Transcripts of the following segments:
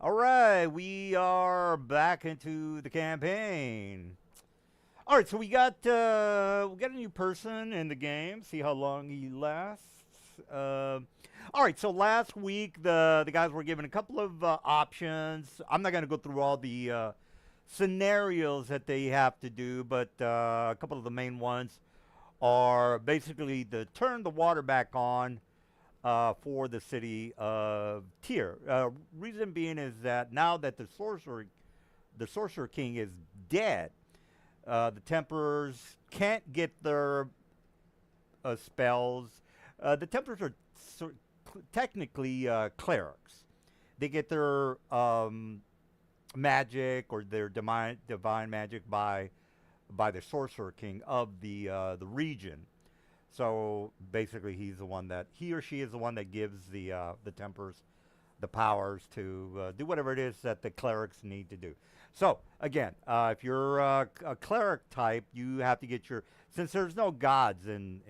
All right, we are back into the campaign. All right, so we got a new person in the game. See how long he lasts. All right, so last week the guys were given a couple of options. I'm not going to go through all the scenarios that they have to do, but a couple of the main ones are basically to turn the water back on for the city of Tyr. Reason being is that now that the sorcerer king is dead, the Templars can't get their spells. The Templars are technically clerics. They get their magic or their divine magic by the sorcerer king of the region. So basically, he or she is the one that gives the Templars the powers to do whatever it is that the clerics need to do. So again, if you're a cleric type, you have to get your since there's no gods in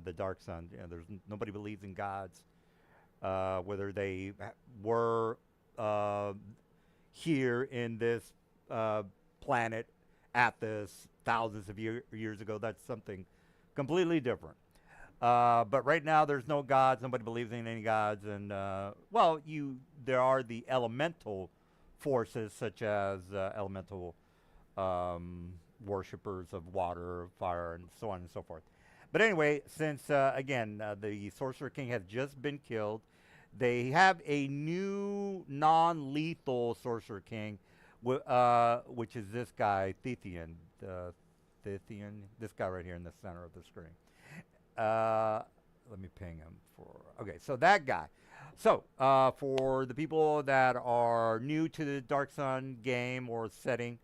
the Dark Sun. You know, nobody believes in gods, whether they were uh, here in this planet at this thousands of years ago. That's something completely different. But right now, there's no gods. Nobody believes in any gods, and well, you there are the elemental forces, such as elemental worshippers of water, fire, and so on and so forth. But anyway, since again the Sorcerer King has just been killed, they have a new non-lethal Sorcerer King, which is this guy Tithian. Tithian, this guy right here in the center of the screen. Uh, Let me ping him for. Okay, so that guy. So for the people that are new to the Dark Sun game or setting,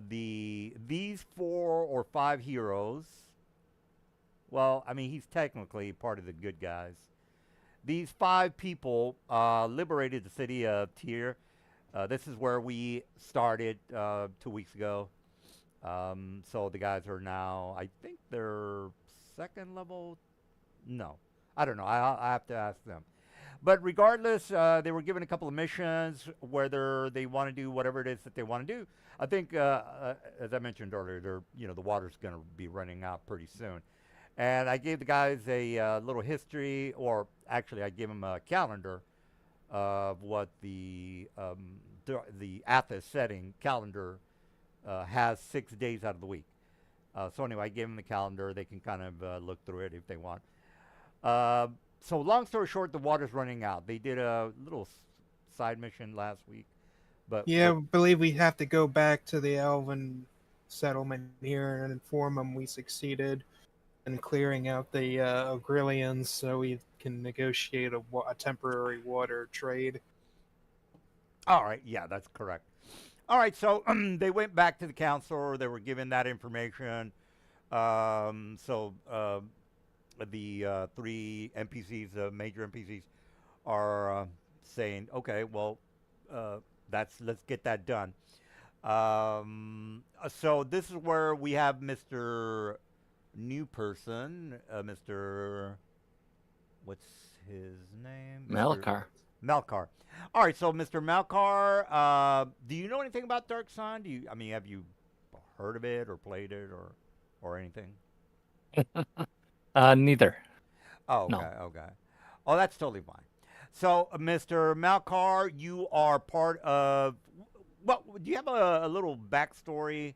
these four or five heroes. Well, I mean, he's technically part of the good guys. These five people liberated the city of Tyr. This is where we started 2 weeks ago. So the guys are now, I think they're second level. No, I don't know. I have to ask them. But regardless, they were given a couple of missions, whether they want to do whatever it is that they want to do. I think, as I mentioned earlier, the water's going to be running out pretty soon. And I gave the guys a little history, or actually, I gave them a calendar of what the Athos setting calendar has 6 days out of the week. So anyway, I gave them the calendar. They can kind of look through it if they want. Uh, so long story short, the water's running out. They did a little side mission last week, but Yeah, I believe we have to go back to the Elven settlement here and inform them we succeeded in clearing out the Ogrillians so we can negotiate a temporary water trade. all right, yeah, that's correct. All right, so they went back to the council. They were given that information. So the three NPCs, major NPCs, are saying, "Okay, well, uh, that's let's get that done." So this is where we have Mr. New Person, Mr. What's his name? Mr. Malakar. Malkar. All right, so Mr. Malkar, do you know anything about Dark Sun? I mean, have you heard of it or played it or anything? Neither. Oh, No. okay, okay. Oh, that's totally fine. So, Mr. Malkar, you are part of. Well, do you have a little backstory,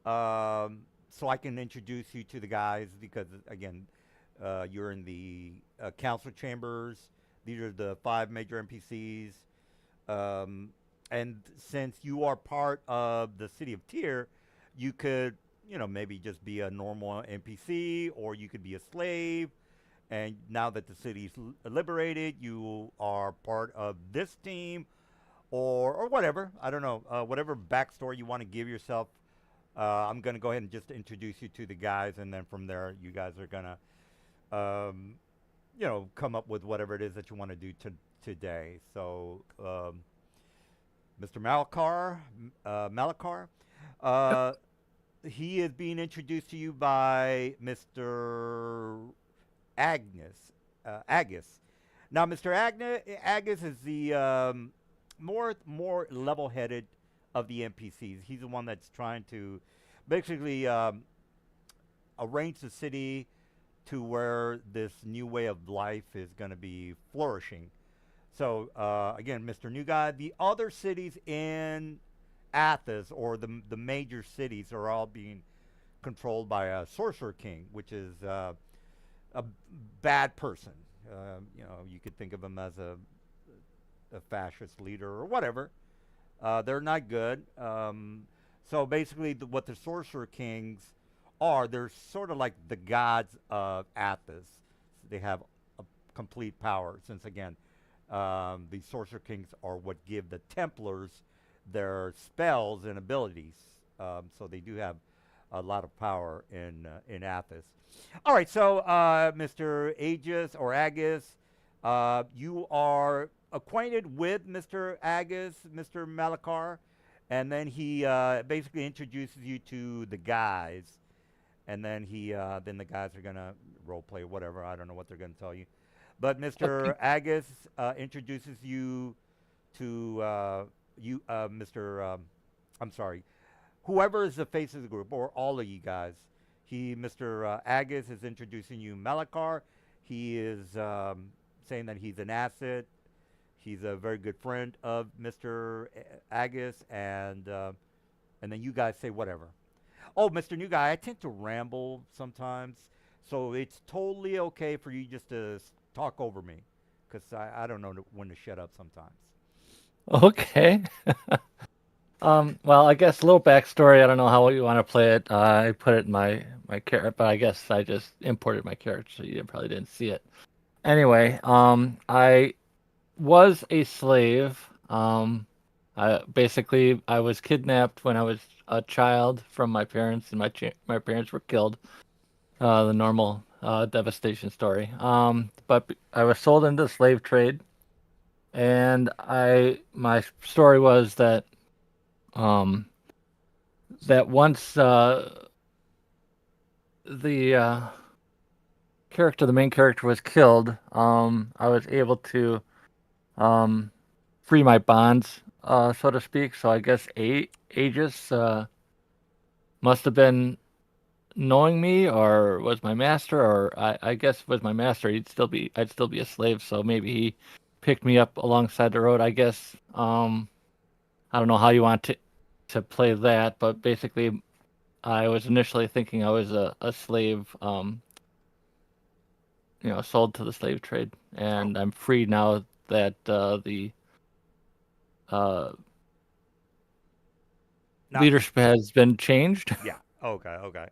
so I can introduce you to the guys? Because again, you're in the council chambers. These are the five major NPCs. Um, and since you are part of the city of Tyr, you could, maybe just be a normal NPC, or you could be a slave. And now that the city's liberated, you are part of this team, or whatever. I don't know, whatever backstory you want to give yourself. I'm gonna go ahead and just introduce you to the guys, and then from there, you guys are gonna, um, come up with whatever it is that you want to do today. So, Mr. Malakar, Yep. uh, he is being introduced to you by Mr. Agnes, Agus. Now, Mr. Agus is the more level-headed of the NPCs. He's the one that's trying to basically arrange the city to where this new way of life is going to be flourishing. So again, Mr. New Guy, the other cities in Athos, or the major cities, are all being controlled by a sorcerer king, which is a bad person. You could think of him as a fascist leader or whatever. They're not good. So basically, what the sorcerer kings are, they're sort of like the gods of Athos. They have a complete power. Since again, the sorcerer kings are what give the Templars their spells and abilities. So they do have a lot of power in Athos. All right, so Mr. Aegis or Agus, you are acquainted with Mr. Agus, Mr. Malakar, and then he basically introduces you to the guys, and then then the guys are gonna role play whatever. I don't know what they're gonna tell you, but Mr. Okay. Agus introduces you to Mr. I'm sorry, whoever is the face of the group, or all of you guys. Mr. Agus is introducing you Malakar. He is saying that he's an asset. He's a very good friend of Mr. Agus, and then you guys say whatever. Oh, Mr. New Guy, I tend to ramble sometimes, so it's totally okay for you just to talk over me, because I don't know when to shut up sometimes. Okay. Well, I guess a little backstory. I don't know how you want to play it. I put it in my character, but I guess I just imported my character, so you probably didn't see it. Anyway, I was a slave. I was kidnapped when I was a child from my parents, and my parents were killed. The normal devastation story. But I was sold into the slave trade, and my story was that um that once the the main character was killed, I was able to um free my bonds, so to speak. So I guess Aegis must have been knowing me, or was my master, or I guess was my master. I'd still be a slave, so maybe he picked me up alongside the road. I guess I don't know how you want to play that, but basically I was initially thinking I was a slave, sold to the slave trade, Oh, and I'm free now that the uh, now, leadership has been changed. yeah. Okay, okay.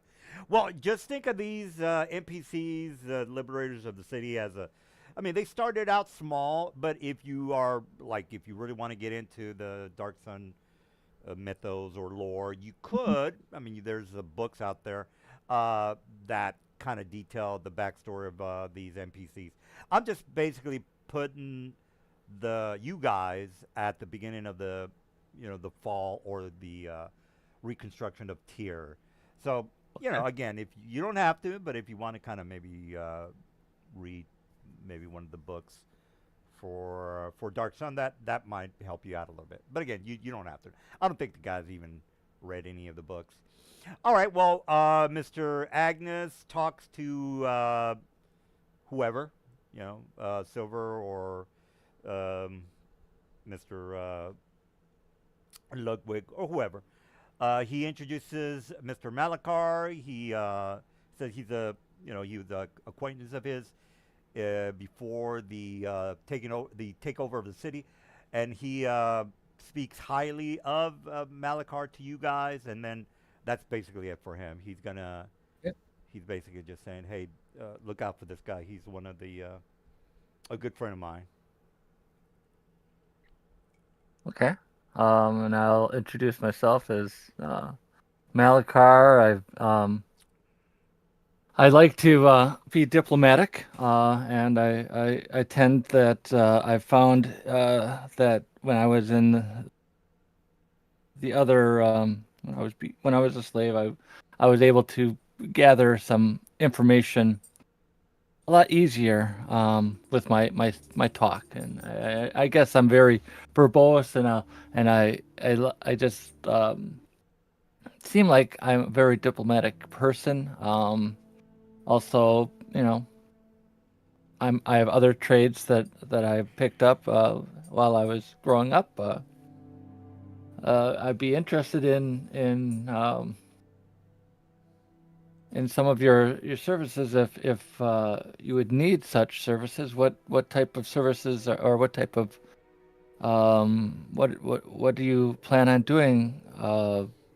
Well, just think of these NPCs, liberators of the city, as a. I mean, they started out small, but if you really want to get into the Dark Sun mythos or lore, you could. I mean, there's books out there that kind of detail the backstory of these NPCs. I'm just basically putting you guys at the beginning of the fall or the reconstruction of Tyr. So Okay. again, if you don't have to, but if you want to kind of maybe read maybe one of the books for Dark Sun, that might help you out a little bit. But again, you don't have to. I don't think the guys even read any of the books. All right, well, Mr. Agnes talks to whoever, Silver or um, Mr. Ludwig or whoever. He introduces Mr. Malakar. He says he was a acquaintance of his before the takeover of the city, and he speaks highly of Malakar to you guys, and then that's basically it for him. Yeah. He's basically just saying, hey, look out for this guy. He's one of a good friend of mine. Okay. And I'll introduce myself as Malakar. I like to be diplomatic, and I tend that I found that when I was in the other when I was a slave, I was able to gather some information a lot easier with my talk, and I guess I'm very verbose, and I just seem like I'm a very diplomatic person. Also, I have other trades that I picked up while I was growing up. I'd be interested in some of your services if you would need such services. What type of services or what type of what do you plan on doing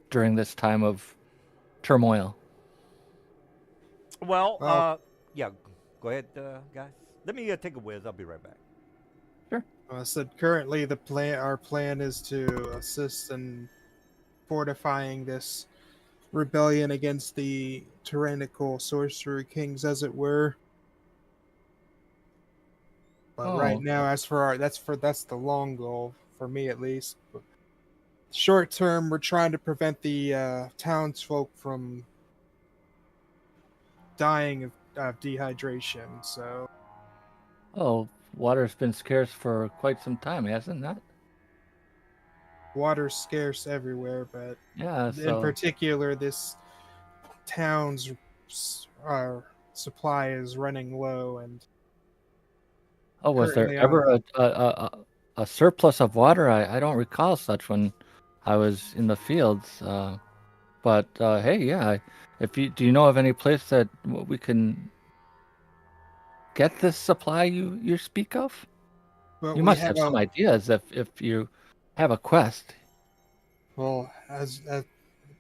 during this time of turmoil? Well, Well, yeah, go ahead, guys. Let me take a whiz. I'll be right back. Sure. I said currently our plan is to assist in fortifying this rebellion against the tyrannical sorcerer kings, as it were. But right Oh, now, as for that's the long goal for me at least. But short term, we're trying to prevent the townsfolk from dying of dehydration. So oh, water's been scarce for quite some time, hasn't it? water's scarce everywhere, but Yeah. in So, particular, this town's supply is running low, and oh, was there currently ever on a surplus of water? I don't recall such when I was in the fields. But hey, yeah, if you do you know of any place that we can get this supply you speak of? but You we must have have some ideas if you have a quest. as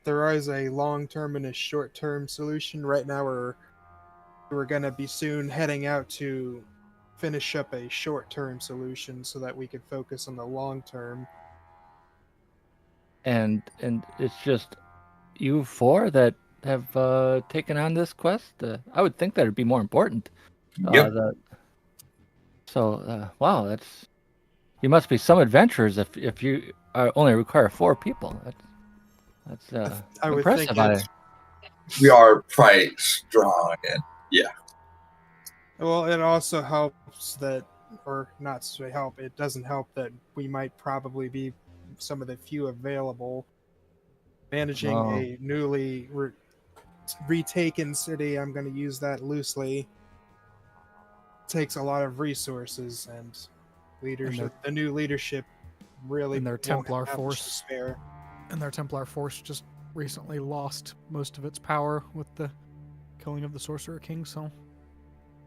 there is a long term and a short term solution. Right now, we're gonna be soon heading out to finish up a short term solution so that we can focus on the long term. And it's just you four that have taken on this quest. I would think that it'd be more important. Yep. That so wow, that's you must be some adventurers if you only require four people. That's I would think impressive. it's We are quite strong, and well. It also helps that, or not to help. It doesn't help that we might probably be some of the few available. Managing Oh, a newly retaken city, I'm going to use that loosely, takes a lot of resources and leadership. The new leadership really and their won't Templar have much to force. spare. And their Templar force just recently lost most of its power with the killing of the Sorcerer King, so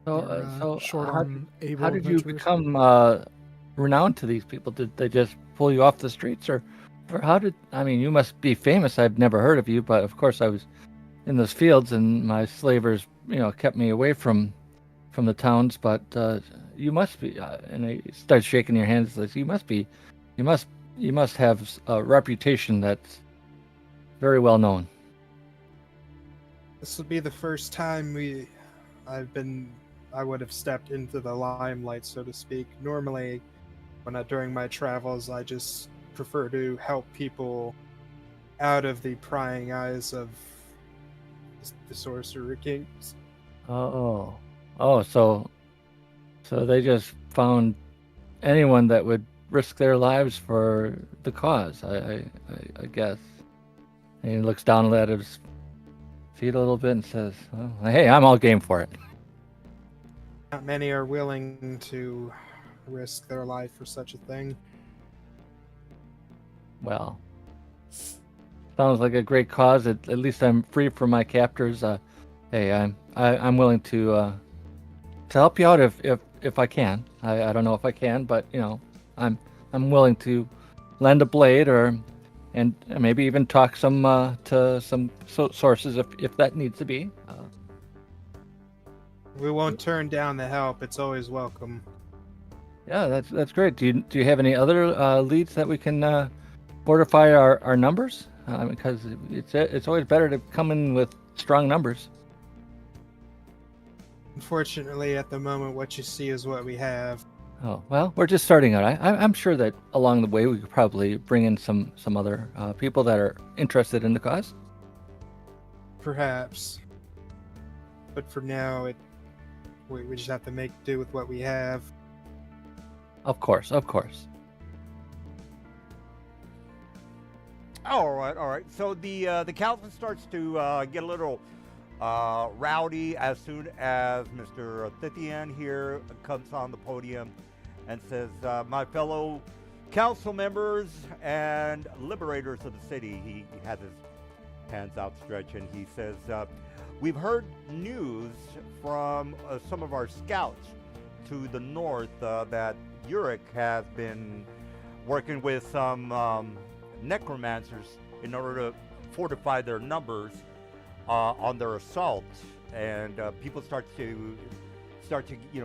they're so short how, on able how did you adventurers. become renowned to these people? Did they just pull you off the streets, or how did? I mean, you must be famous. I've never heard of you, but of course I was in those fields, and my slavers, kept me away from the towns. But you must be. And they start shaking your hands. Like you must be. You must have a reputation that's very well known. This will be the first time I would have stepped into the limelight, so to speak. Normally, during my travels, I just prefer to help people out of the prying eyes of the Sorcerer Kings. Oh, so they just found anyone that would risk their lives for the cause. I guess. And he looks down at his feet a little bit and says, well, "Hey, I'm all game for it." Not many are willing to risk their life for such a thing. Well, sounds like a great cause. At least I'm free from my captors. Hey, I'm willing to help you out if I can. I don't know if I can, but I'm willing to lend a blade and maybe even talk to some sources if that needs to be. We won't turn down the help. It's always welcome. Yeah, that's great. Do you have any other leads that we can fortify our numbers? Because it's always better to come in with strong numbers. Unfortunately, at the moment, what you see is what we have. Oh well, we're just starting out. I'm sure that along the way we could probably bring in some other people that are interested in the cause. Perhaps. But for now, we just have to make do with what we have. Of course, of course. All right, all right. So the council starts to get a little rowdy as soon as Mr. Thithian here comes on the podium and says, "My fellow council members and liberators of the city." He has his hands outstretched and he says, "We've heard news from some of our scouts to the north that Yurik has been working with some necromancers in order to fortify their numbers on their assault, and people start to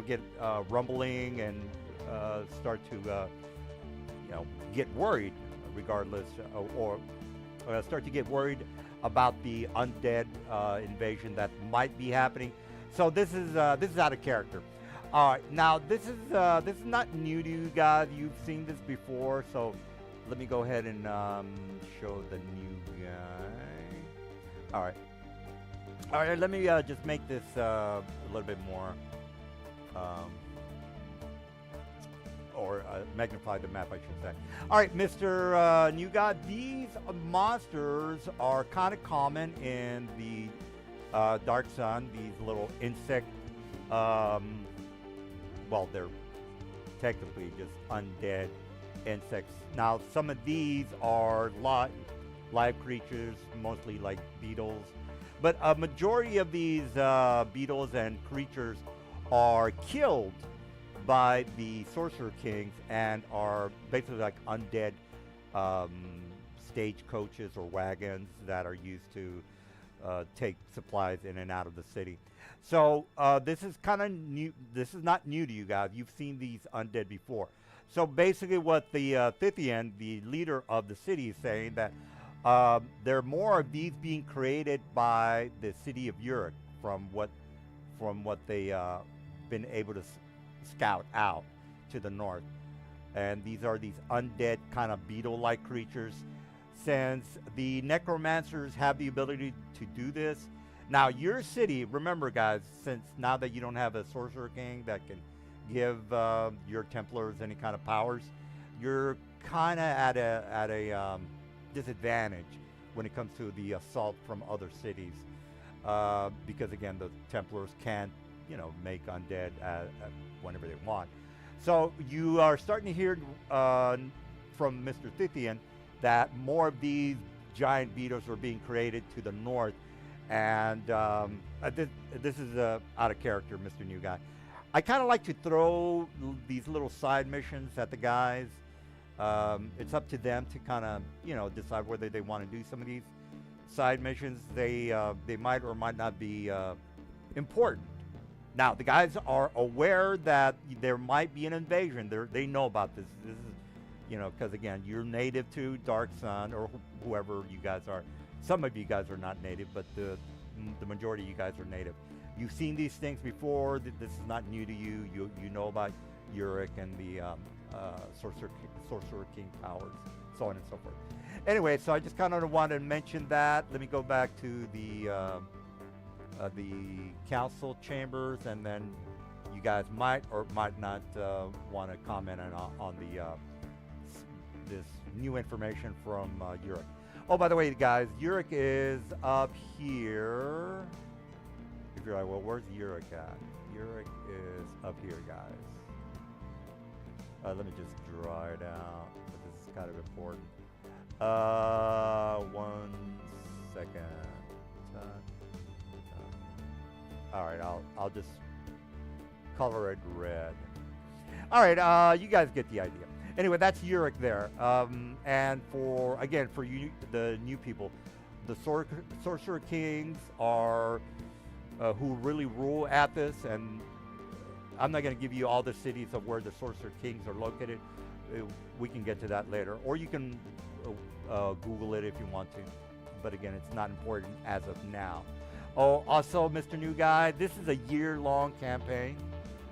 get rumbling and start to get worried, regardless, or start to get worried about the undead invasion that might be happening. So this is out of character. All right, now this is not new to you guys. You've seen this before, so let me go ahead and show the new guy. All right. Let me just make this a little bit more, or magnify the map, I should say. All right, Mr. New Guy. These monsters are kind of common in the Dark Sun. These little insect. Well, they're technically just undead insects. Now, some of these are live creatures, mostly like beetles. But a majority of these beetles and creatures are killed by the Sorcerer Kings and are basically like undead stagecoaches or wagons that are used to take supplies in and out of the city. So this is kind of new. This is not new to you guys. You've seen these undead before. So basically what the Thithian, the leader of the city, is saying that there are more of these being created by the city of Yurik from what they been able to scout out to the north. And these are these undead kind of beetle-like creatures. Since the necromancers have the ability to do this, now your city, remember guys, since now that you don't have a Sorcerer King that can give your Templars any kind of powers, you're kind of at a disadvantage when it comes to the assault from other cities, because again, the Templars can't, make undead whenever they want. So you are starting to hear from Mr. Thithian that more of these giant beetles are being created to the north, and this is out of character, Mr. New Guy. I kind of like to throw these little side missions at the guys. It's up to them to kind of, decide whether they want to do some of these side missions. They might or might not be important. Now, the guys are aware that there might be an invasion. They know about this. This is, because again, you're native to Dark Sun, or whoever you guys are. Some of you guys are not native, but the majority of you guys are native. You've seen these things before. This is not new to you. You know about Yurik and the Sorcerer King powers, so on and so forth. Anyway, so I just kind of wanted to mention that. Let me go back to the council chambers, and then you guys might or might not want to comment on this new information from Yurik. Oh, by the way, guys, Yurik is up here. If you're like, well, where's Yurik at? Yurik is up here, guys. Let me just draw it out. This is kind of important. 1 second. All right, I'll just color it red. All right, you guys get the idea. Anyway, that's Yurik there. And for you, the new people, the Sorcerer Kings are who really rule Athos, and I'm not going to give you all the cities of where the Sorcerer Kings are located. We can get to that later, or you can Google it if you want to. But again, it's not important as of now. Oh, also, Mr. New Guy, this is a year-long campaign.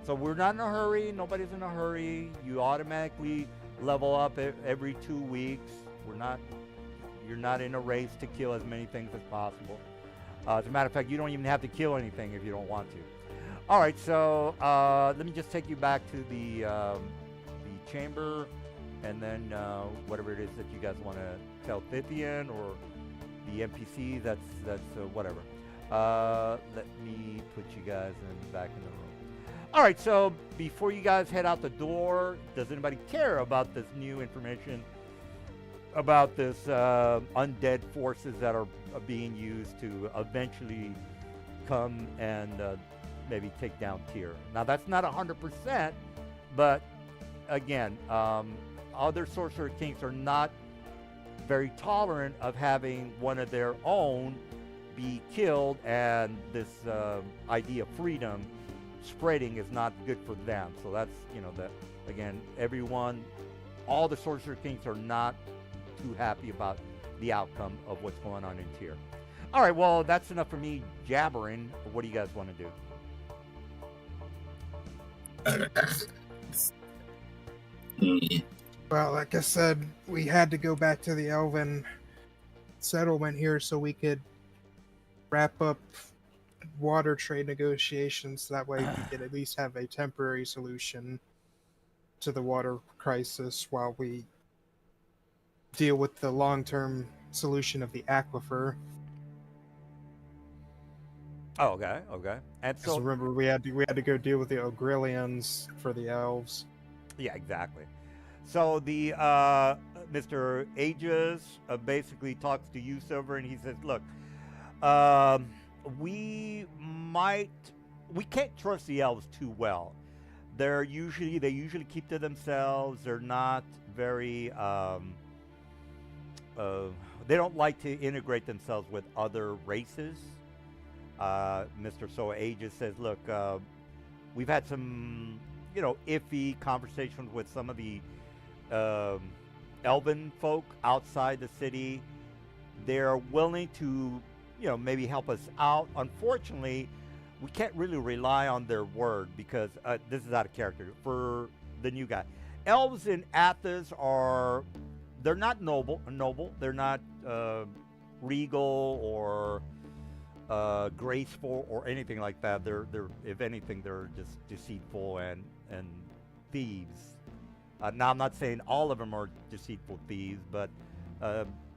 So we're not in a hurry. Nobody's in a hurry. You automatically level up every 2 weeks. You're not in a race to kill as many things as possible. As a matter of fact, you don't even have to kill anything if you don't want to. All right, so let me just take you back to the chamber, and then whatever it is that you guys want to tell Thythian or the NPC. That's whatever. Let me put you guys back in the room. All right, so before you guys head out the door, does anybody care about this new information about this undead forces that are being used to eventually come and maybe take down Tyr? Now, that's not 100%, but again, other Sorcerer Kings are not very tolerant of having one of their own be killed, and this idea of freedom spreading is not good for them. So that's, that again, all the Sorcerer Kings are not too happy about the outcome of what's going on in Tyr. All right, well, that's enough for me jabbering. What do you guys want to do? Well, like I said, we had to go back to the Elven settlement here so we could wrap up water trade negotiations. That way we could at least have a temporary solution to the water crisis while we deal with the long-term solution of the aquifer. Oh, okay. And So so, remember, we had to go deal with the Ogrillians for the elves. yeah, exactly. So the Mr. Aegis basically talks to you, Silver, and he says, "Look, we can't trust the elves too well. They usually keep to themselves. They're not very they don't like to integrate themselves with other races." Mr. So Aegis says, "Look, we've had some, iffy conversations with some of the elven folk outside the city. They're willing to, maybe help us out. Unfortunately, we can't really rely on their word because this is out of character for the new guy. Elves in Athos they're not noble. They're not regal or graceful or anything like that. They're if anything, they're just deceitful and thieves. Now, I'm not saying all of them are deceitful thieves, but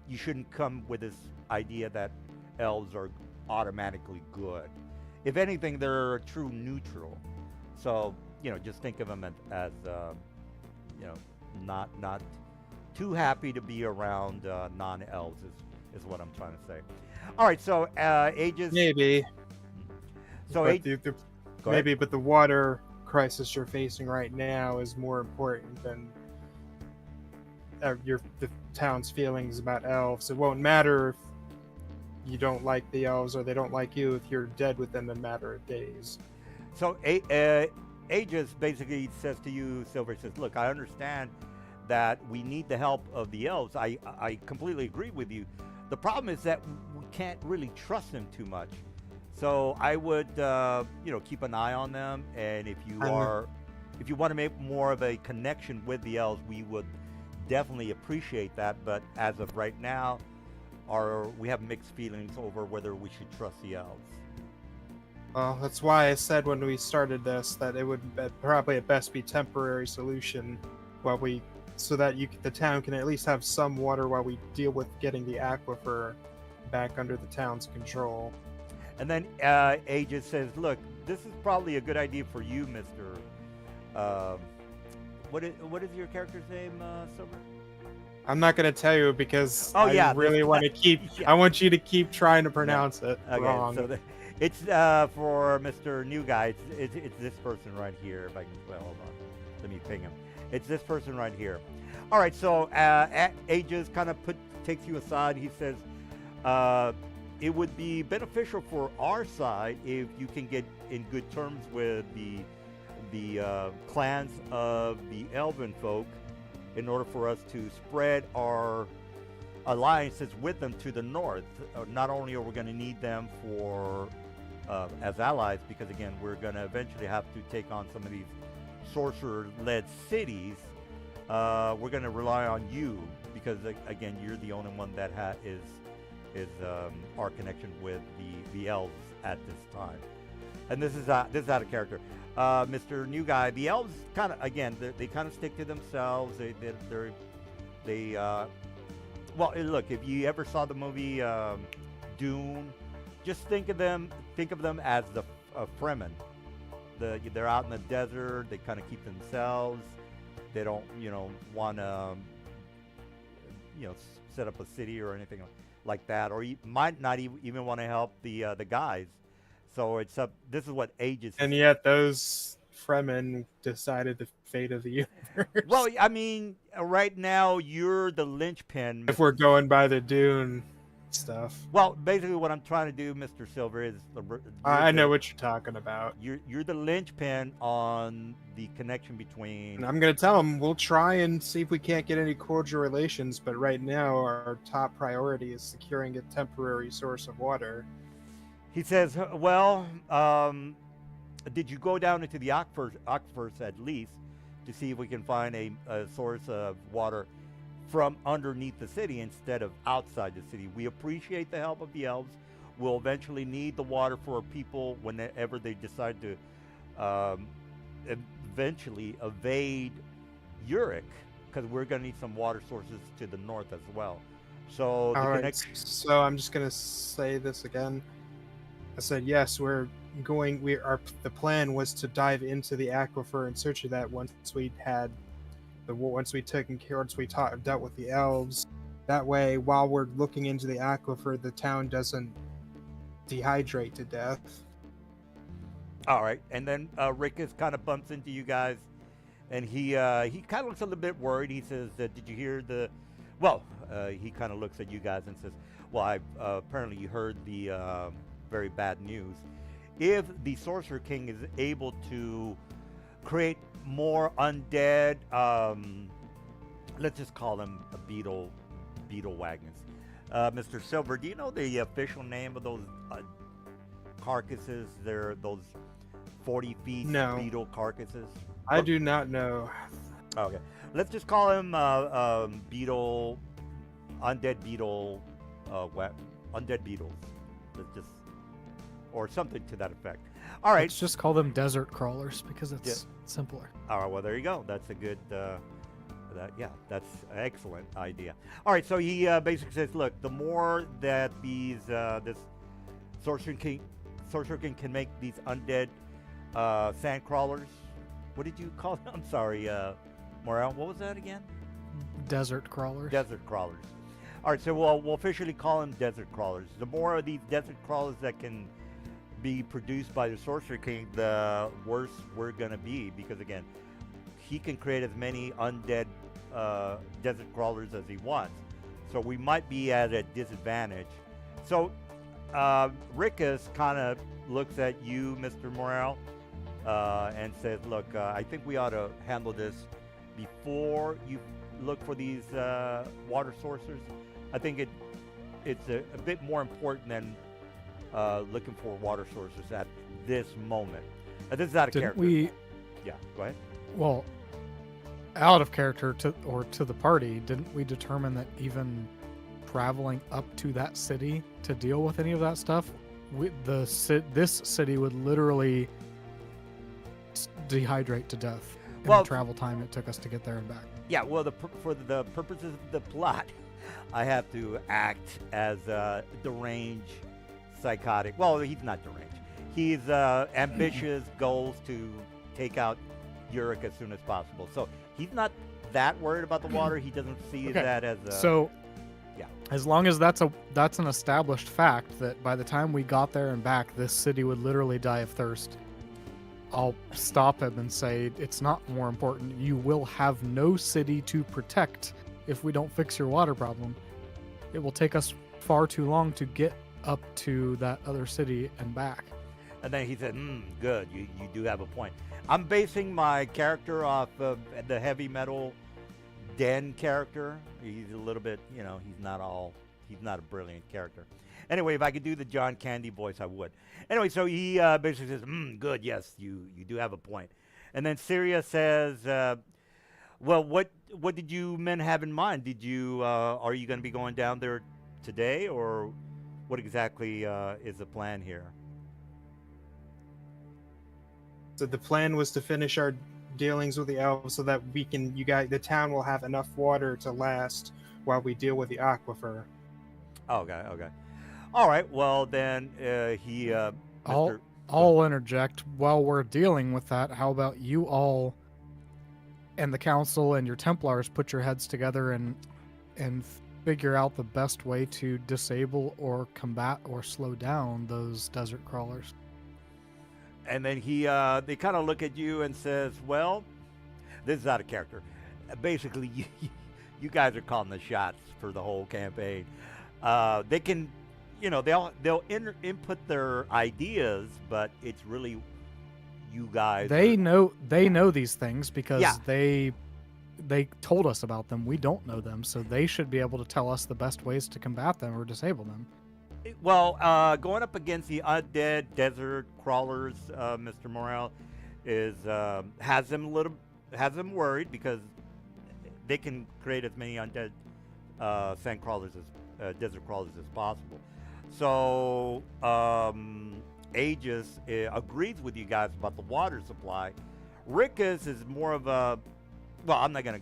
you shouldn't come with this idea that elves are automatically good. If anything, they're a true neutral. So, just think of them as not too happy to be around non-elves is what I'm trying to say. All right, so Aegis. Maybe. So But Aegis, the- go ahead. maybe, but the water crisis you're facing right now is more important than the town's feelings about elves. It won't matter if you don't like the elves or they don't like you if you're dead within a matter of days. So Aegis basically says to you, Silver says, "Look, I understand that we need the help of the elves. I completely agree with you. The problem is that we can't really trust them too much. So I would, keep an eye on them. And if you want to make more of a connection with the elves, we would definitely appreciate that. But as of right now, we have mixed feelings over whether we should trust the elves." Well, that's why I said when we started this that it would probably at best be temporary solution so that the town can at least have some water while we deal with getting the aquifer back under the town's control. And then Aegis says, "Look, this is probably a good idea for you, Mr. What is your character's name, Silver?" I'm not going to tell you because Oh, yeah, I really want to keep. yeah. I want you to keep trying to pronounce it Okay, wrong. so it's for Mr. New Guy. It's this person right here. If I can, well, hold on, let me ping him. It's this person right here. All right, so Aegis kind of takes you aside. He says, "It would be beneficial for our side if you can get in good terms with the clans of the Elven folk, in order for us to spread our alliances with them to the north. Not only are we going to need them for as allies, because again, we're going to eventually have to take on some of these sorcerer-led cities. We're going to rely on you because again, you're the only one that is our connection with the elves at this time. and this is out of character. Mr. New Guy, the elves kind of again they kind of stick to themselves. They well, look, if you ever saw the movie Dune, just think of them as the Fremen. They're out in the desert. They kind of keep themselves. They don't, want to, set up a city or anything like that, or you might not even want to help the guys. So it's up. This is what ages. And yet those Fremen decided the fate of the universe. Well, I mean, right now you're the linchpin. If we're going by the Dune stuff. Well, basically, what I'm trying to do, Mr. Silver, is I know what you're talking about. You're the linchpin on the connection between. And I'm going to tell them we'll try and see if we can't get any cordial relations, but right now our top priority is securing a temporary source of water. He says, well, did you go down into the aquifers at least to see if we can find a source of water from underneath the city instead of outside the city? We appreciate the help of the elves. We'll eventually need the water for people whenever they decide to eventually evade Uruk, because we're going to need some water sources to the north as well. So All right, so I'm just going to say this again. I said, yes, the plan was to dive into the aquifer in search of that once we dealt with the elves. That way, while we're looking into the aquifer, the town doesn't dehydrate to death. All right, and then Rickus kind of bumps into you guys, and he kind of looks a little bit worried. He says, "Did you hear the?" Well, he kind of looks at you guys and says, "Well, apparently you heard the very bad news. If the Sorcerer King is able to create more undead, let's just call them a beetle wagons. Mr. Silver, do you know the official name of those carcasses? They're those 40 feet beetle carcasses. I do not know. Okay, let's just call them undead beetle, undead beetles. Let's just, or something to that effect. All right. Let's just call them desert crawlers because it's simpler. All right. Well, there you go. That's a good. That's an excellent idea. All right. So he basically says, look, the more that this Sorcerer King can make these undead sand crawlers. What did you call them? I'm sorry, Morel. What was that again? Desert crawlers. Desert crawlers. All right. So we'll officially call them desert crawlers. The more of these desert crawlers that can be produced by the Sorcerer King, the worse we're gonna be, because again, he can create as many undead desert crawlers as he wants. So we might be at a disadvantage. So Rickus kind of looks at you, Mr. Morel, and says, look, I think we ought to handle this before you look for these water sources. I think it's a bit more important than looking for water sources at this moment. This is out of character. Yeah, go ahead. Well, out of character to the party, didn't we determine that even traveling up to that city to deal with any of that stuff, this city would literally dehydrate to death in the travel time it took us to get there and back? Yeah, well, for the purposes of the plot, I have to act as a deranged psychotic. Well, he's not deranged. He's ambitious goals to take out Uruk as soon as possible. So he's not that worried about the water. He doesn't see that as a... So, yeah. As long as that's an established fact that by the time we got there and back, this city would literally die of thirst, I'll stop him and say, it's not more important. You will have no city to protect if we don't fix your water problem. It will take us far too long to get up to that other city and back. And then he said, good, you do have a point. I'm basing my character off of the heavy metal Den character. He's a little bit, he's not a brilliant character. Anyway, if I could do the John Candy voice, I would. Anyway, so he basically says, good, yes, you do have a point. And then Syria says, well, what did you men have in mind? Are you going to be going down there today, or what exactly is the plan here? So the plan was to finish our dealings with the elves so that the town will have enough water to last while we deal with the aquifer. Okay. All right. Well, then Mr. I'll interject while we're dealing with that. How about you all and the council and your Templars put your heads together and figure out the best way to disable or combat or slow down those desert crawlers. And then they kind of look at you and says, "Well, this is out of character. Basically, you guys are calling the shots for the whole campaign. They can, they'll input their ideas, but it's really you guys. They know these things because Yeah. they told us about them. We don't know them, so they should be able to tell us the best ways to combat them or disable them. Well, going up against the undead desert crawlers, Mr. Morel, has them worried because they can create as many undead sand crawlers desert crawlers as possible. So Aegis agrees with you guys about the water supply. Rickus is more of a I'm not gonna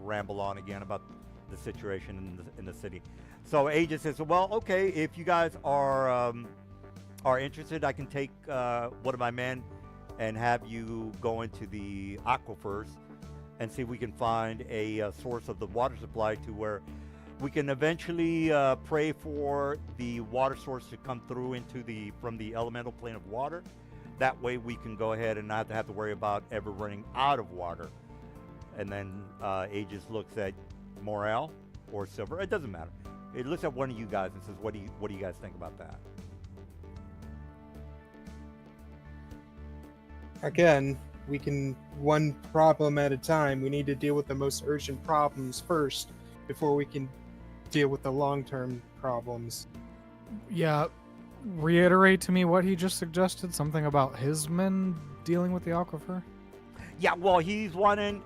ramble on again about the situation in the city. So Aegis says, well, okay, if you guys are interested, I can take one of my men and have you go into the aquifers and see if we can find a source of the water supply to where we can eventually pray for the water source to come through from the elemental plane of water. That way we can go ahead and not have to worry about ever running out of water. And then Aegis looks at Morel or Silver. It doesn't matter. It looks at one of you guys and says, "What do you guys think about that?" Again, we can one problem at a time. We need to deal with the most urgent problems first before we can deal with the long-term problems. Yeah, reiterate to me what he just suggested. Something about his men dealing with the aquifer. Yeah, well, he's wanting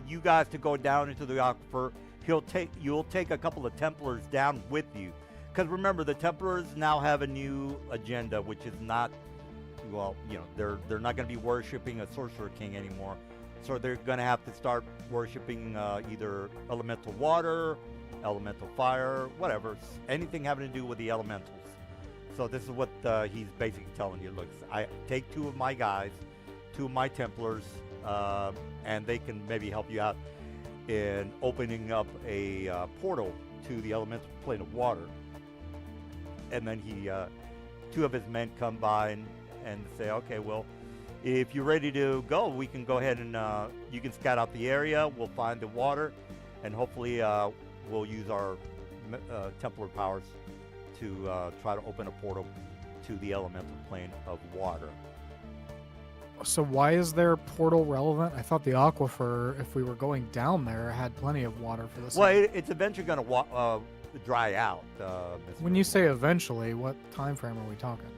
you guys to go down into the aquifer. You'll take a couple of Templars down with you, because remember, the Templars now have a new agenda, which is not, they're not going to be worshiping a sorcerer king anymore. So they're going to have to start worshiping either elemental water, elemental fire, whatever, anything having to do with the elementals. So this is what he's basically telling you. Look, I take two of my guys, two of my Templars, and they can maybe help you out in opening up a portal to the elemental plane of water. And then two of his men come by and say, okay, well, if you're ready to go, we can go ahead and you can scout out the area. We'll find the water, and hopefully we'll use our Templar powers to try to open a portal to the elemental plane of water. So why is their portal relevant? I thought the aquifer, if we were going down there, had plenty of water for this. Well, it's eventually going to dry out. When you say eventually, what time frame are we talking?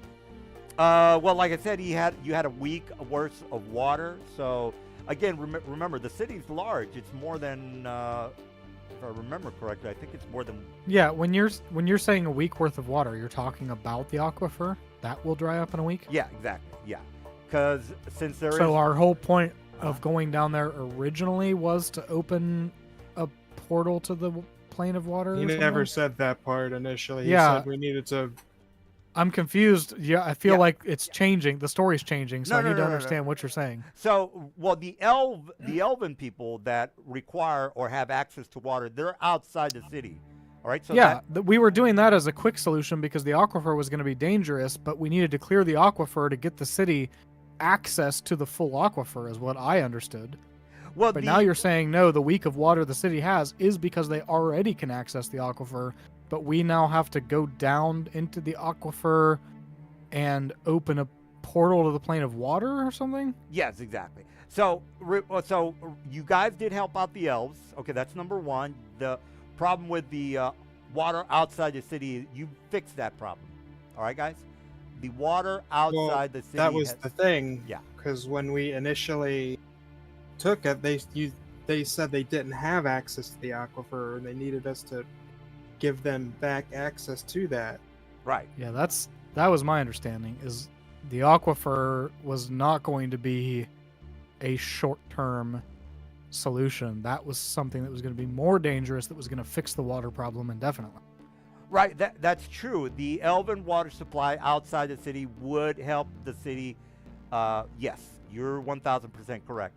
Well, like I said, you had a week worth of water. So again, remember the city's large. It's more than, if I remember correctly, I think it's more than. Yeah, when you're saying a week worth of water, you're talking about the aquifer that will dry up in a week. Yeah, exactly. Yeah, because since there is. So our whole point of going down there originally was to open a portal to the plane of water. He or never something? said that part initially. He Yeah. said we needed to. I'm confused. Yeah, I feel Yeah. like it's changing. The story's changing, so No, I no, need to no, no, understand what you're saying. So, well, the elven people that require or have access to water, they're outside the city. All right. So Yeah, we were doing that as a quick solution because the aquifer was going to be dangerous, but we needed to clear the aquifer to get the city access to the full aquifer, is what I understood. well, But now you're saying no, the week of water the city has is because they already can access the aquifer, but we now have to go down into the aquifer and open a portal to the plane of water or something? Yes, exactly. So you guys did help out the elves. Okay, that's number one. The problem with the water outside the city, you fixed that problem. All right, guys. The water outside the city. That was the thing. Yeah. Because when we initially took it, they said they didn't have access to the aquifer, and they needed us to give them back access to that. Right. Yeah, that was my understanding, is the aquifer was not going to be a short-term solution. That was something that was going to be more dangerous, that was going to fix the water problem indefinitely. Right, that's true. The Elven water supply outside the city would help the city. Yes, you're 1,000% correct.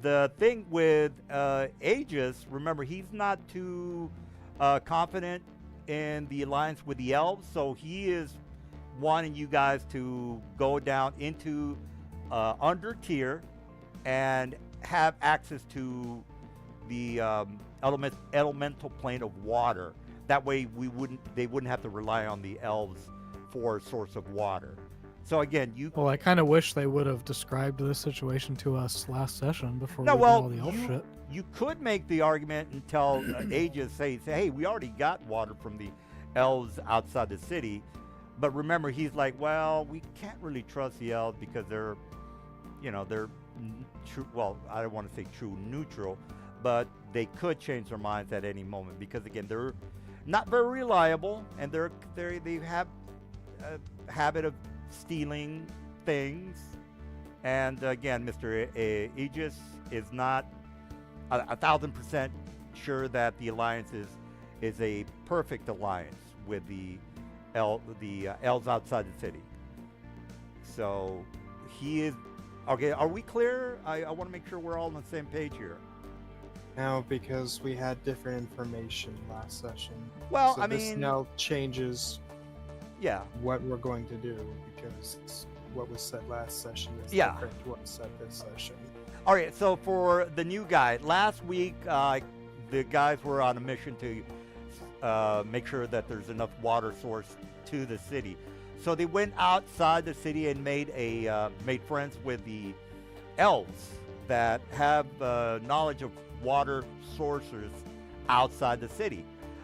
The thing with Aegis, remember, he's not too confident in the alliance with the elves, so he is wanting you guys to go down into under tier and have access to the elemental plane of water. That way, they wouldn't have to rely on the elves for a source of water. So again, Well, I kind of wish they would have described this situation to us last session before No, we well, did all the elf shit. you could make the argument and tell Aegis, say, hey, we already got water from the elves outside the city. But remember, he's like, well, we can't really trust the elves because they're true. Well, I don't want to say true neutral, but they could change their minds at any moment because again, they're not very reliable, and they have a habit of stealing things. And again, Mr. Aegis is not 1,000% sure that the alliance is a perfect alliance with the elves outside the city. So he is okay. Are we clear? I want to make sure we're all on the same page here. Now, because we had different information last session. Well, so I this mean, now changes yeah. what we're going to do, because what was said last session is Yeah. different to what was said this session. All right, so for the new guy, last week the guys were on a mission to make sure that there's enough water source to the city. So they went outside the city and made friends with the elves that have knowledge of water sources outside the city.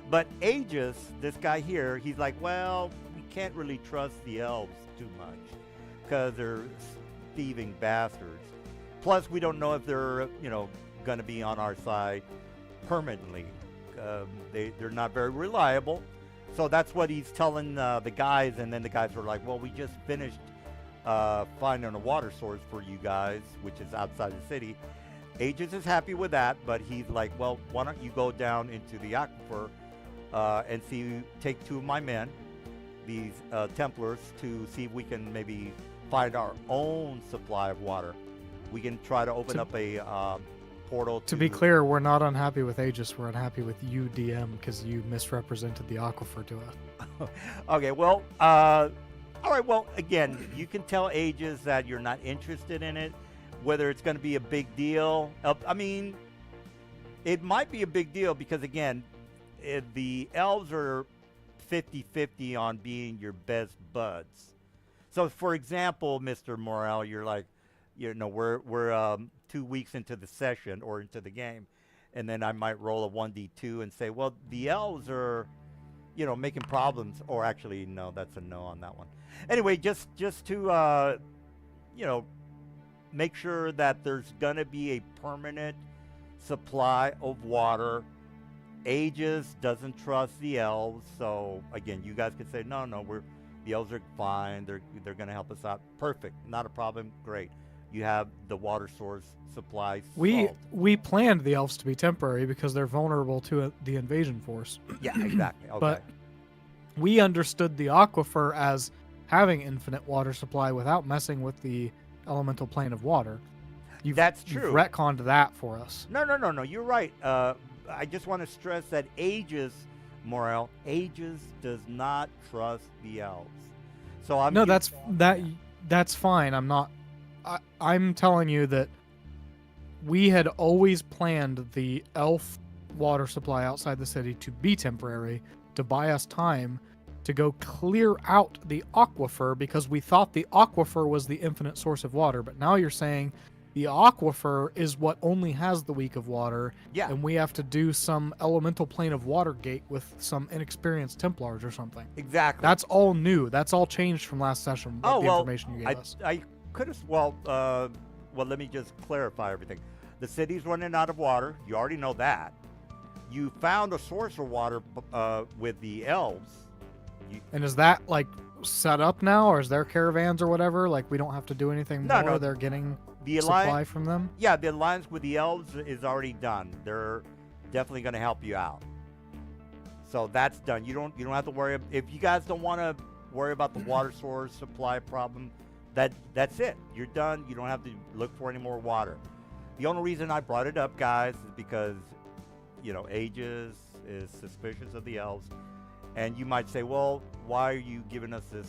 But Aegis, this guy here, he's like, well, we can't really trust the elves too much because they're thieving bastards. Plus, we don't know if they're, going to be on our side permanently. They're not very reliable. So that's what he's telling the guys, and then the guys were like, well, we just finished finding a water source for you guys, which is outside the city. Aegis is happy with that, but he's like, well, why don't you go down into the aquifer and take two of my men, these Templars, to see if we can maybe find our own supply of water. We can try to open up a portal. To be clear, we're not unhappy with Aegis. We're unhappy with you, DM, because you misrepresented the aquifer to us. Okay, well, all right. Well, again, you can tell Aegis that you're not interested in it. Whether it's going to be a big deal, I mean, it might be a big deal because again, the elves are 50-50 on being your best buds. So, for example, Mr. Morel, you're like, we're 2 weeks into the session or into the game, and then I might roll a 1d2 and say, well, the elves are, making problems. Or actually, no, that's a no on that one. Anyway, just to, make sure that there's gonna be a permanent supply of water. Aegis doesn't trust the elves, so again, you guys could say, no, the elves are fine. They're gonna help us out. Perfect, not a problem. Great. You have the water source supply solved. We planned the elves to be temporary because they're vulnerable to the invasion force. Yeah, exactly. Okay. But we understood the aquifer as having infinite water supply without messing with the elemental plane of water. That's You've true. retconned that for us. No. You're right. I just want to stress that Aegis, Morel, Aegis does not trust the elves. So I'm No, that's fine. I'm telling you that we had always planned the elf water supply outside the city to be temporary, to buy us time to go clear out the aquifer, because we thought the aquifer was the infinite source of water. But now you're saying the aquifer is what only has the week of water, Yeah. and we have to do some elemental plane of water gate with some inexperienced Templars or something. Exactly. That's all new. That's all changed from last session. Oh, the well, information you gave us. I could have. Well, let me just clarify everything. The city's running out of water. You already know that. You found a source of water with the elves You, And is that like set up now, or is there caravans or whatever? Like we don't have to do anything No, more. no. They're getting the supply alliance, from them. yeah, the alliance with the elves is already done. They're definitely going to help you out. So that's done. You don't have to worry. If you guys don't want to worry about the water source supply problem, that's it. You're done. You don't have to look for any more water. The only reason I brought it up, guys, is because Aegis is suspicious of the elves, and you might say, well, why are you giving us this?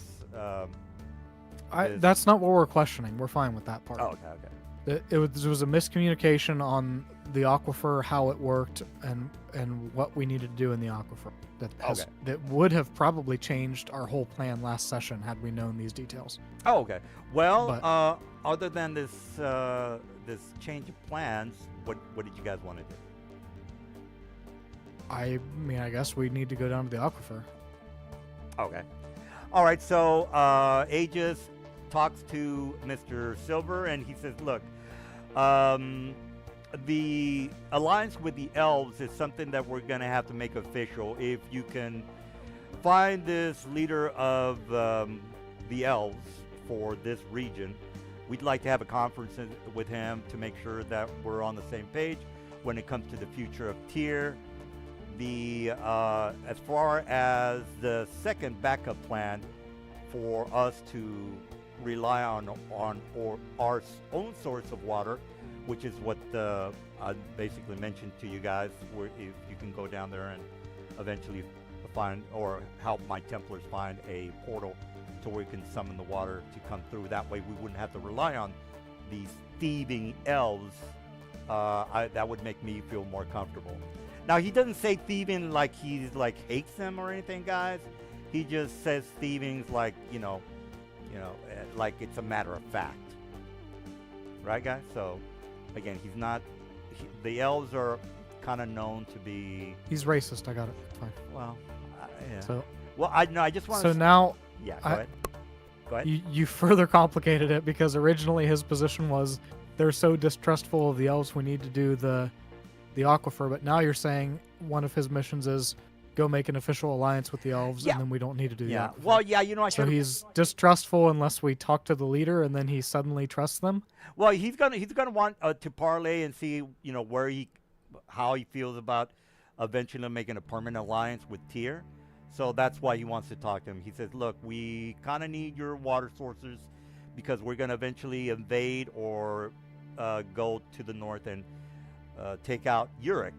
That's not what we're questioning. We're fine with that part. Oh, okay. It was a miscommunication on the aquifer, how it worked, and what we needed to do in the aquifer. That would have probably changed our whole plan last session had we known these details. Oh, okay. Well, But- other than this this change of plans, what did you guys want to do? I mean, I guess we need to go down to the aquifer. Okay. All right. So Aegis talks to Mr. Silver, and he says, "Look, the alliance with the elves is something that we're going to have to make official. If you can find this leader of the elves for this region, we'd like to have a conference with him to make sure that we're on the same page when it comes to the future of Tyr. As far as the second backup plan for us to rely on our own source of water, which is what I basically mentioned to you guys, where if you can go down there and eventually find or help my Templars find a portal to where we can summon the water to come through. That way we wouldn't have to rely on these thieving elves. That would make me feel more comfortable. Now, he doesn't say thieving like he's like hates them or anything, guys. He just says thieving like, like it's a matter of fact. Right, guys? So, again, he's not... the elves are kind of known to be... He's racist. I got it. It's fine. Well, yeah. So Well, I just want so to... now Yeah, go ahead. Go ahead. you further complicated it, because originally his position was they're so distrustful of the elves, we need to do the aquifer, but now you're saying one of his missions is go make an official alliance with the elves, Yeah. and then we don't need to do the Yeah. aquifer. Well, yeah, I So should... he's distrustful unless we talk to the leader, and then he suddenly trusts them. Well, he's gonna want to parlay and see, how he feels about eventually making a permanent alliance with Tyr. So that's why he wants to talk to him. He says, "Look, we kind of need your water sources because we're gonna eventually invade or go to the north and take out Uruk.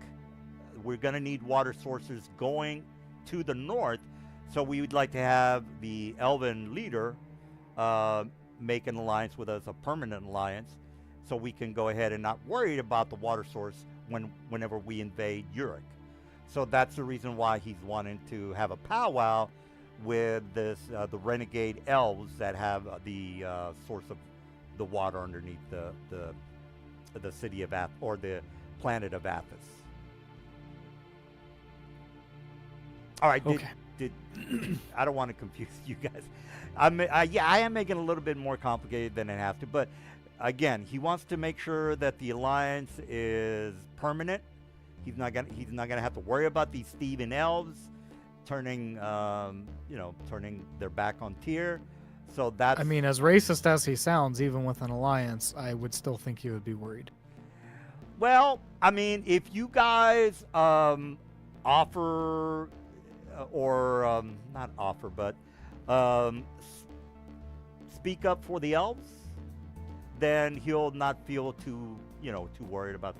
We're gonna need water sources going to the north, so we would like to have the Elven leader." Make an alliance with us, a permanent alliance, so we can go ahead and not worry about the water source whenever we invade Uruk. So that's the reason why he's wanting to have a powwow with the renegade elves that have the source of the water underneath the city of Athos, or the planet of Athos. All right. Okay. I don't want to confuse you guys. I am making it a little bit more complicated than it has to, but again, he wants to make sure that the alliance is permanent. He's not gonna have to worry about these thieving elves turning their back on Tyr. So that's... I mean, as racist as he sounds, even with an alliance, I would still think he would be worried. Well, I mean, if you guys offer or not offer, but speak up for the elves, then he'll not feel too worried about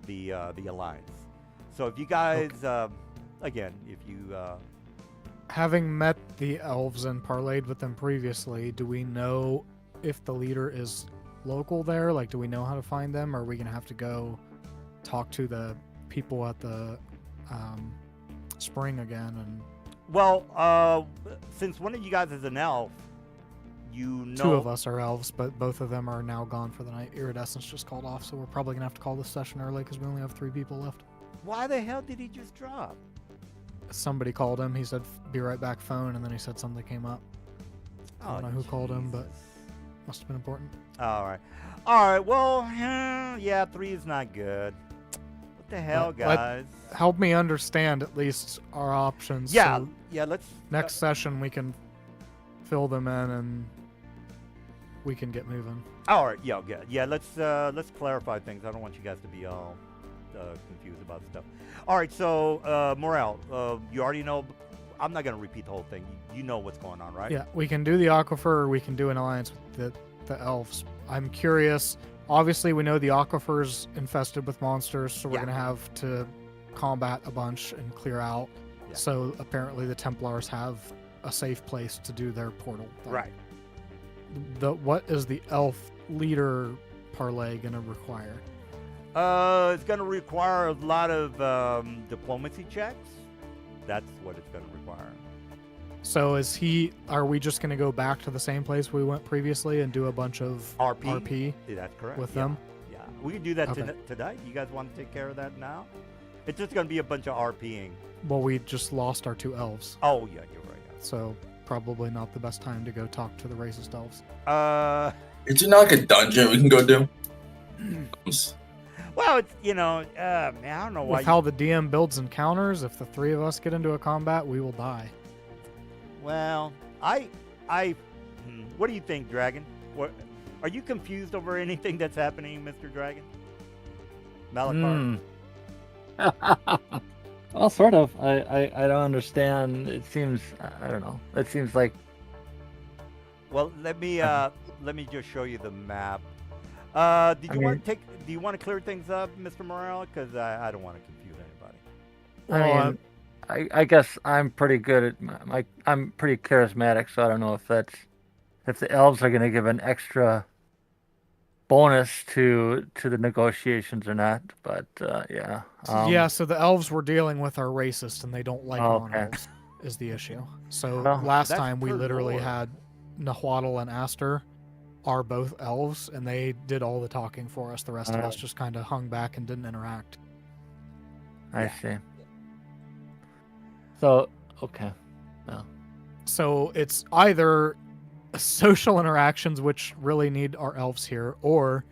the alliance. So if you guys, again, if you Having met the elves and parlayed with them previously, do we know if the leader is local there? Like, do we know how to find them? Or are we going to have to go talk to the people at the spring again? And well, since one of you guys is an elf, you know... two of us are elves, but both of them are now gone for the night. Iridescence just called off, so we're probably going to have to call this session early because we only have 3 people left. Why the hell did he just drop? Somebody called him. He said, "Be right back, phone," and then he said something came up. I don't know who called him, but Jesus. must have been important. All right. Well, yeah, 3 is not good. What the hell, Let- guys? Help me understand at least our options. Yeah, so yeah. Let's next session we can fill them in and we can get moving. all right. Yeah, yeah, yeah. Let's clarify things. I don't want you guys to be all confused about stuff. All right. So, Morel, you already know. I'm not gonna repeat the whole thing. You know what's going on, right? Yeah, we can do the Aquifer or we can do an alliance with the elves. I'm curious. Obviously, we know the Aquifer's infested with monsters, so we're Yeah. going to have to combat a bunch and clear out. Yeah. So apparently the Templars have a safe place to do their portal thing. Right. What is the elf leader parlay going to require? It's gonna require a lot of diplomacy checks. That's what it's gonna require. So are we just going to go back to the same place we went previously and do a bunch of RP Yeah, that's correct. with yeah. them? Yeah, we can do that Okay. tonight. You guys want to take care of that now? It's just gonna be a bunch of RPing. Well, we just lost our 2 elves, Oh yeah, you're right. so probably not the best time to go talk to the racist elves. Is it not like a dungeon we can go do? Well, it's man, I don't know why. With how the DM builds encounters, if the 3 of us get into a combat, we will die. Well, what do you think, Dragon? What are you confused over anything that's happening, Mr. Dragon? Malakar? Well, sort of. I don't understand. It seems, I don't know. It seems like, Well, let me just show you the map. Did I you want mean- to take? Do you want to clear things up, Mr. Morel? Because I don't want to confuse anybody. I Well, mean, I guess I'm pretty good at I'm pretty charismatic, so I don't know if the elves are going to give an extra bonus to the negotiations or not. But yeah, yeah, so the elves we're dealing with are racist and they don't like Oh, non-elves is the issue. So Well, last that's time we per literally lore. had Nahuatl and Aster are both elves and they did all the talking for us. The rest of us just kind of hung back and didn't interact. I see. So okay, So it's either social interactions, which really need our elves here, or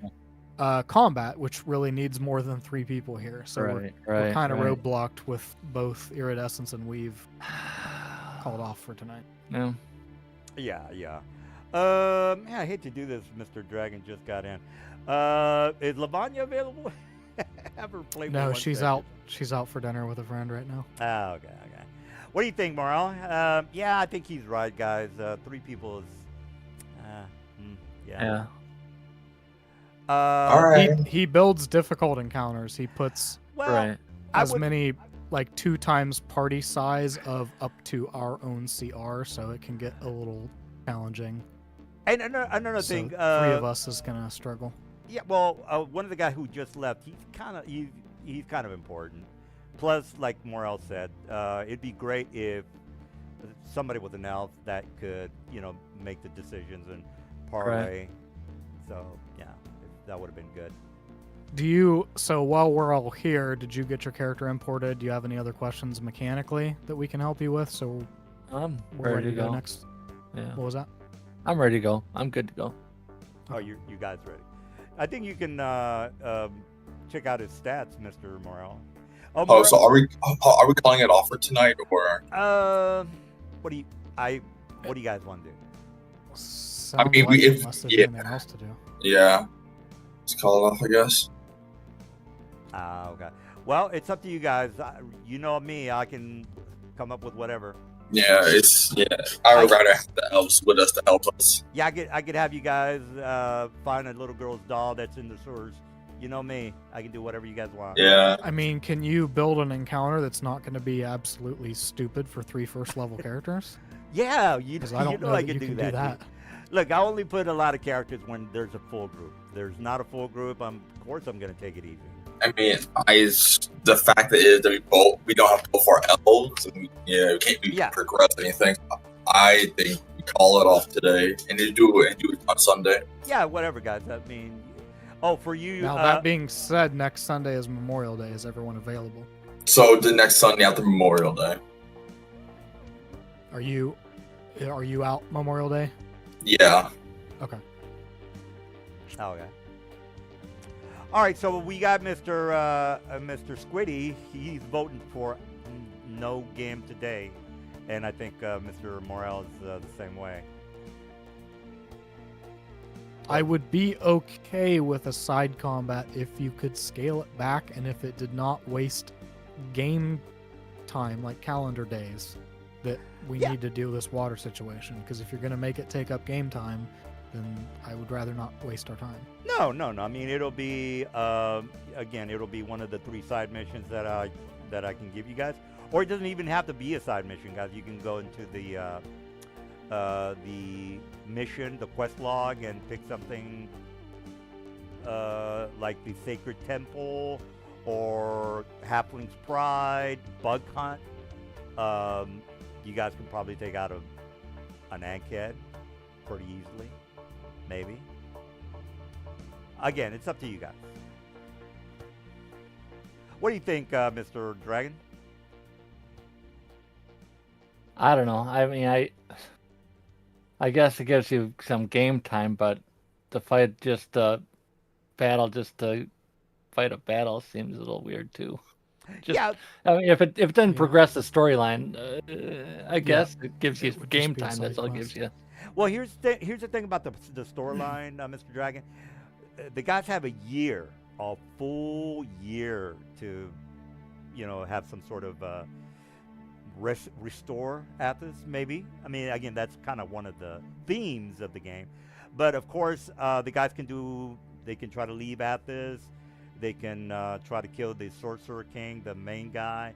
combat, which really needs more than 3 people here. So we're kind of right. roadblocked with both Iridescence and Weave called off for tonight. Yeah. Yeah. Man, I hate to do this. Mr. Dragon just got in. Is Lavanya available? Have her play. for No, one she's second. out. She's out for dinner with a friend right now. Oh, okay. What do you think, Morel? Yeah, I think he's right, guys. 3 people is. Yeah. All right. He builds difficult encounters. He puts Well, Right. I as would- many like 2 times party size of up to our own CR, so it can get a little challenging. And another So thing. 3 of us is gonna struggle. Yeah. Well, one of the guys who just left, he's kind of important. Plus, like Morel said, it'd be great if somebody with an elf that could, make the decisions and parlay. So yeah, that would have been good. So while we're all here, did you get your character imported? Do you have any other questions mechanically that we can help you with? So I'm we're ready to go. next. Yeah. What was that? I'm ready to go. I'm good to go. Oh, you guys ready? I think you can check out his stats, Mr. Morel. Oh, Morel, so are we calling it off for tonight or? what do you guys want to do? Sounds mean, like if- unless there's yeah. anything else to do. Yeah. Let's call it off, I guess. Okay. Well, it's up to you guys. You know me. I can come up with whatever. Yeah, I would rather have the elves with us to help us. Yeah, I could have you guys find a little girl's doll that's in the sewers. You know me. I can do whatever you guys want. Yeah. I mean, can you build an encounter that's not going to be absolutely stupid for 3 first-level characters? Yeah, Because I don't know I that you can can do do that. that. Look, I only put a lot of characters when there's a full group. There's not a full group. Of course, I'm gonna take it easy. I mean, the fact that is that we don't have to go for elves, and we can't progress anything. I think we call it off today and do it on Sunday. Yeah, whatever, guys. I mean, for you. Now, that being said, next Sunday is Memorial Day. Is everyone available? So the next Sunday after Memorial Day. Are you out Memorial Day? Yeah. Okay. Okay. All right, so we got Mr. Squiddy. He's voting for no game today, and I think Mr. Morel is the same way. I would be okay with a side combat if you could scale it back and if it did not waste game time, like calendar days, that we need to do this water situation. Because if you're going to make it take up game time, then I would rather not waste our time. No. I mean, it'll be again, it'll be one of the 3 side missions that I can give you guys, or it doesn't even have to be a side mission, guys. You can go into the mission, the quest log, and pick something like the Sacred Temple or Halfling's Pride, Bug Hunt. You guys can probably take out an Ankhead pretty easily, maybe. Again, it's up to you guys. What do you think, Mr. Dragon? I don't know. I mean, I guess it gives you some game time, but to fight just a battle, just to fight a battle seems a little weird too. Just, Yeah. I mean, if it doesn't Yeah. progress the storyline, I guess it gives you It would game just be a time. That's side all it quest. gives you. Well, here's the thing about the storyline, Mr. Dragon. The guys have a full year to, have some sort of restore Athos, maybe. I mean, again, that's kind of one of the themes of the game. But of course, the guys they can try to leave Athos. They can try to kill the Sorcerer King, the main guy.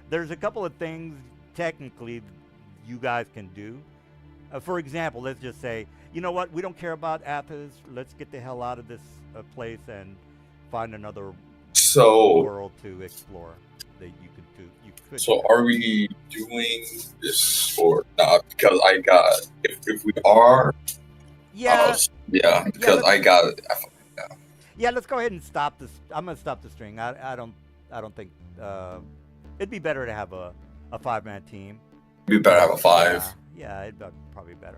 There's a couple of things technically you guys can do. For example, let's just say, you know what? We don't care about Athos. Let's get the hell out of this place and find another So, world to explore that you could do. so are we doing this or not? Because I got if we are, Yeah. yeah, because let's- I got Yeah, let's go ahead and stop this. I'm gonna stop the string. I don't think it'd be better to have a 5-man team. we better have a 5. Yeah, it'd be probably better.